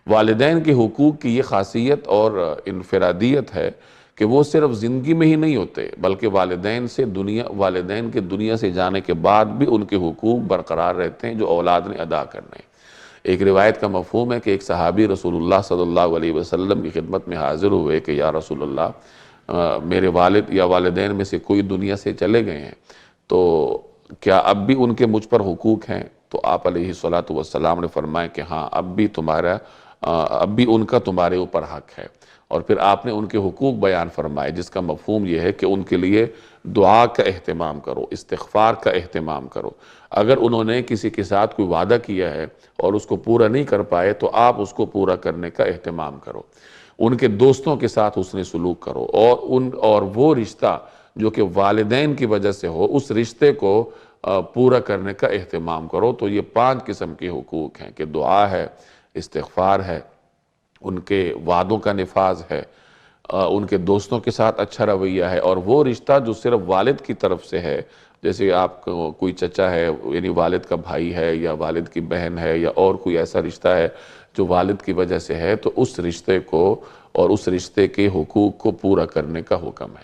والدین کے حقوق کی یہ خاصیت اور انفرادیت ہے کہ وہ صرف زندگی میں ہی نہیں ہوتے، بلکہ والدین کے دنیا سے جانے کے بعد بھی ان کے حقوق برقرار رہتے ہیں جو اولاد نے ادا کرنے ہیں۔ ایک روایت کا مفہوم ہے کہ ایک صحابی رسول اللہ صلی اللہ علیہ وسلم کی خدمت میں حاضر ہوئے کہ یا رسول اللہ، میرے والد یا والدین میں سے کوئی دنیا سے چلے گئے ہیں، تو کیا اب بھی ان کے مجھ پر حقوق ہیں؟ تو آپ علیہ السلام نے فرمایا کہ ہاں، اب بھی ان کا تمہارے اوپر حق ہے۔ اور پھر آپ نے ان کے حقوق بیان فرمائے، جس کا مفہوم یہ ہے کہ ان کے لیے دعا کا اہتمام کرو، استغفار کا اہتمام کرو۔ اگر انہوں نے کسی کے ساتھ کوئی وعدہ کیا ہے اور اس کو پورا نہیں کر پائے تو آپ اس کو پورا کرنے کا اہتمام کرو۔ ان کے دوستوں کے ساتھ حسن سلوک کرو، اور وہ رشتہ جو کہ والدین کی وجہ سے ہو، اس رشتے کو پورا کرنے کا اہتمام کرو۔ تو یہ 5 قسم کے حقوق ہیں کہ دعا ہے، استغفار ہے، ان کے وعدوں کا نفاذ ہے، ان کے دوستوں کے ساتھ اچھا رویہ ہے، اور وہ رشتہ جو صرف والد کی طرف سے ہے، جیسے آپ کو کوئی چچا ہے، یعنی والد کا بھائی ہے یا والد کی بہن ہے یا اور کوئی ایسا رشتہ ہے جو والد کی وجہ سے ہے، تو اس رشتے کو اور اس رشتے کے حقوق کو پورا کرنے کا حکم ہے۔